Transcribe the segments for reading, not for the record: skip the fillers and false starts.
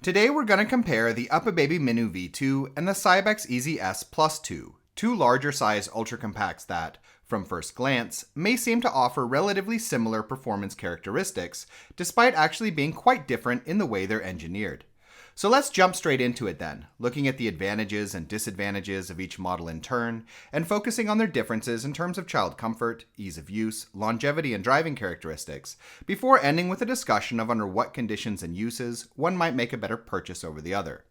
Today we're going to compare the Uppababy Minu V2 and the Cybex Eezy S Plus 2, two larger size ultra compacts that, from first glance, may seem to offer relatively similar performance characteristics, despite actually being quite different in the way they're engineered. So let's jump straight into it then, looking at the advantages and disadvantages of each model in turn, and focusing on their differences in terms of child comfort, ease of use, longevity, and driving characteristics, before ending with a discussion of under what conditions and uses one might make a better purchase over the other.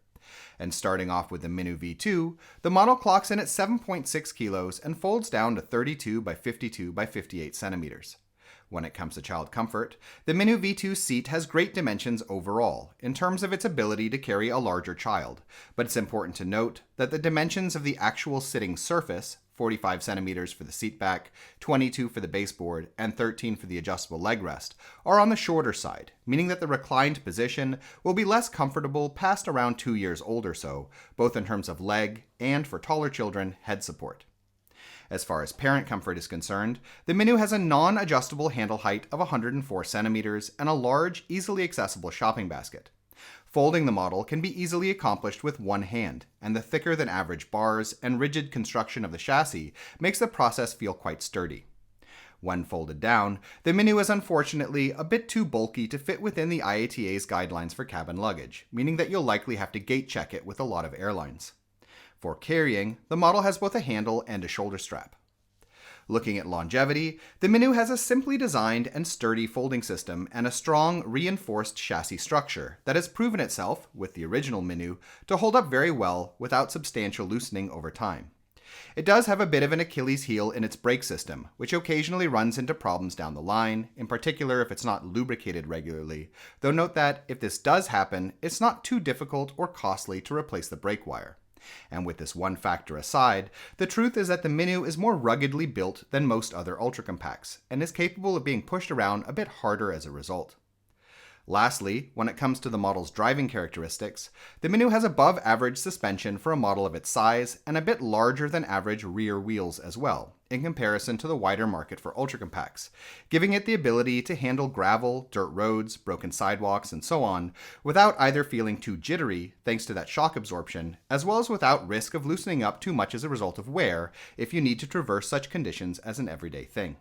And starting off with the Minu V2, the model clocks in at 7.6 kilos and folds down to 32 by 52 by 58 centimeters. When it comes to child comfort, the Minu V2 seat has great dimensions overall, in terms of its ability to carry a larger child, but it's important to note that the dimensions of the actual sitting surface, 45 centimeters for the seat back, 22 for the baseboard, and 13 for the adjustable leg rest, are on the shorter side, meaning that the reclined position will be less comfortable past around 2 years old or so, both in terms of leg and, for taller children, head support. As far as parent comfort is concerned, the Minu has a non-adjustable handle height of 104 centimeters and a large, easily accessible shopping basket. Folding the model can be easily accomplished with one hand, and the thicker than average bars and rigid construction of the chassis makes the process feel quite sturdy. When folded down, the Minu is unfortunately a bit too bulky to fit within the IATA's guidelines for cabin luggage, meaning that you'll likely have to gate check it with a lot of airlines. For carrying, the model has both a handle and a shoulder strap. Looking at longevity, the Minu has a simply designed and sturdy folding system and a strong, reinforced chassis structure that has proven itself, with the original Minu, to hold up very well without substantial loosening over time. It does have a bit of an Achilles heel in its brake system, which occasionally runs into problems down the line, in particular if it's not lubricated regularly, though note that if this does happen, it's not too difficult or costly to replace the brake wire. And with this one factor aside, the truth is that the Minu is more ruggedly built than most other ultra compacts, and is capable of being pushed around a bit harder as a result. Lastly, when it comes to the model's driving characteristics, the Minu has above average suspension for a model of its size and a bit larger than average rear wheels as well, in comparison to the wider market for ultra compacts, giving it the ability to handle gravel, dirt roads, broken sidewalks, and so on, without either feeling too jittery thanks to that shock absorption, as well as without risk of loosening up too much as a result of wear if you need to traverse such conditions as an everyday thing.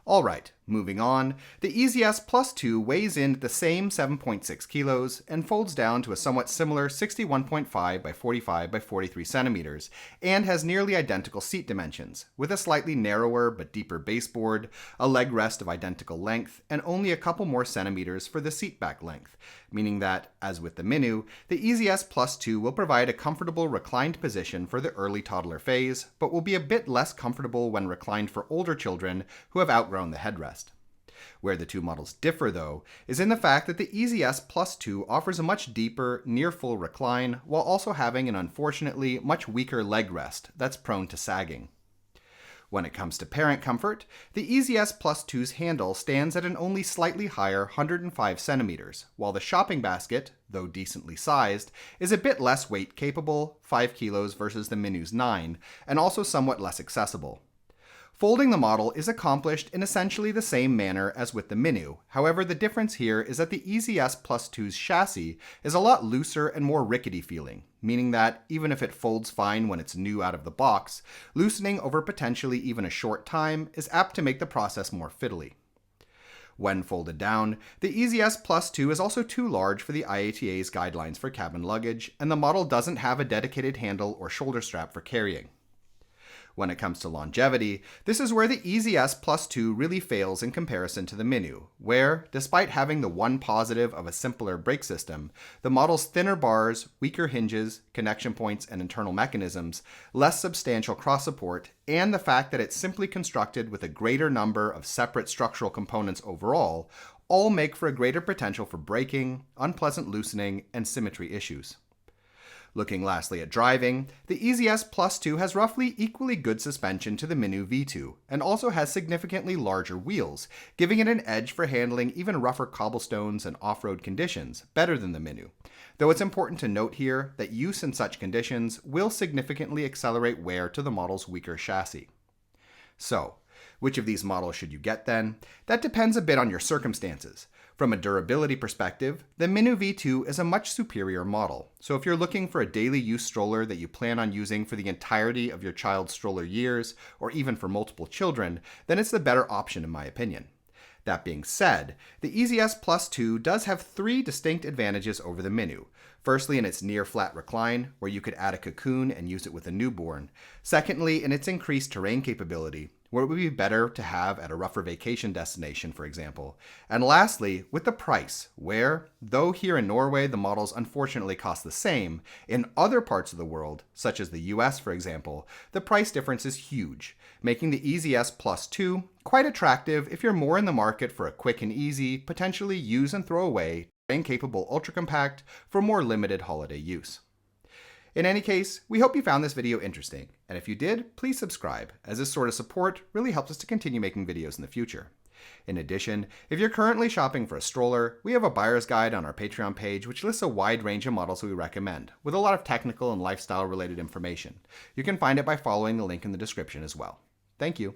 Alright, moving on, the Eezy S Plus 2 weighs in at the same 7.6 kilos and folds down to a somewhat similar 61.5 by 45 by 43 centimeters and has nearly identical seat dimensions, with a slightly narrower but deeper baseboard, a leg rest of identical length, and only a couple more centimeters for the seat back length, meaning that, as with the Minu, the Eezy S Plus 2 will provide a comfortable reclined position for the early toddler phase, but will be a bit less comfortable when reclined for older children who have outgrown the headrest. Where the two models differ, though, is in the fact that the Eezy S Plus 2 offers a much deeper, near full recline, while also having an unfortunately much weaker leg rest that's prone to sagging. When it comes to parent comfort, the Eezy S Plus 2's handle stands at an only slightly higher 105 centimeters, while the shopping basket, though decently sized, is a bit less weight capable, 5 kilos versus the Minu's 9, and also somewhat less accessible. Folding the model is accomplished in essentially the same manner as with the Minu. However, the difference here is that the Eezy S Plus 2's chassis is a lot looser and more rickety feeling, meaning that even if it folds fine when it's new out of the box, loosening over potentially even a short time is apt to make the process more fiddly. When folded down, the Eezy S Plus 2 is also too large for the IATA's guidelines for cabin luggage, and the model doesn't have a dedicated handle or shoulder strap for carrying. When it comes to longevity, this is where the Eezy S Plus 2 really fails in comparison to the Minu, where, despite having the one positive of a simpler brake system, the model's thinner bars, weaker hinges, connection points, and internal mechanisms, less substantial cross support, and the fact that it's simply constructed with a greater number of separate structural components overall, all make for a greater potential for braking, unpleasant loosening, and symmetry issues. Looking lastly at driving, the Eezy S Plus 2 has roughly equally good suspension to the Minu V2, and also has significantly larger wheels, giving it an edge for handling even rougher cobblestones and off-road conditions, better than the Minu. Though it's important to note here that use in such conditions will significantly accelerate wear to the model's weaker chassis. So, which of these models should you get then? That depends a bit on your circumstances. From a durability perspective, the Minu V2 is a much superior model. So if you're looking for a daily use stroller that you plan on using for the entirety of your child's stroller years, or even for multiple children, then it's the better option in my opinion. That being said, the Eezy S Plus 2 does have 3 distinct advantages over the Minu. Firstly, in its near-flat recline, where you could add a cocoon and use it with a newborn. Secondly, in its increased terrain capability, where it would be better to have at a rougher vacation destination, for example. And lastly, with the price, where, though here in Norway the models unfortunately cost the same, in other parts of the world, such as the US for example, the price difference is huge, making the Eezy S Plus 2 quite attractive if you're more in the market for a quick and easy, potentially use and throw away, terrain-capable ultra-compact for more limited holiday use. In any case, we hope you found this video interesting, and if you did, please subscribe, as this sort of support really helps us to continue making videos in the future. In addition, if you're currently shopping for a stroller, we have a buyer's guide on our Patreon page which lists a wide range of models we recommend, with a lot of technical and lifestyle related information. You can find it by following the link in the description as well. Thank you.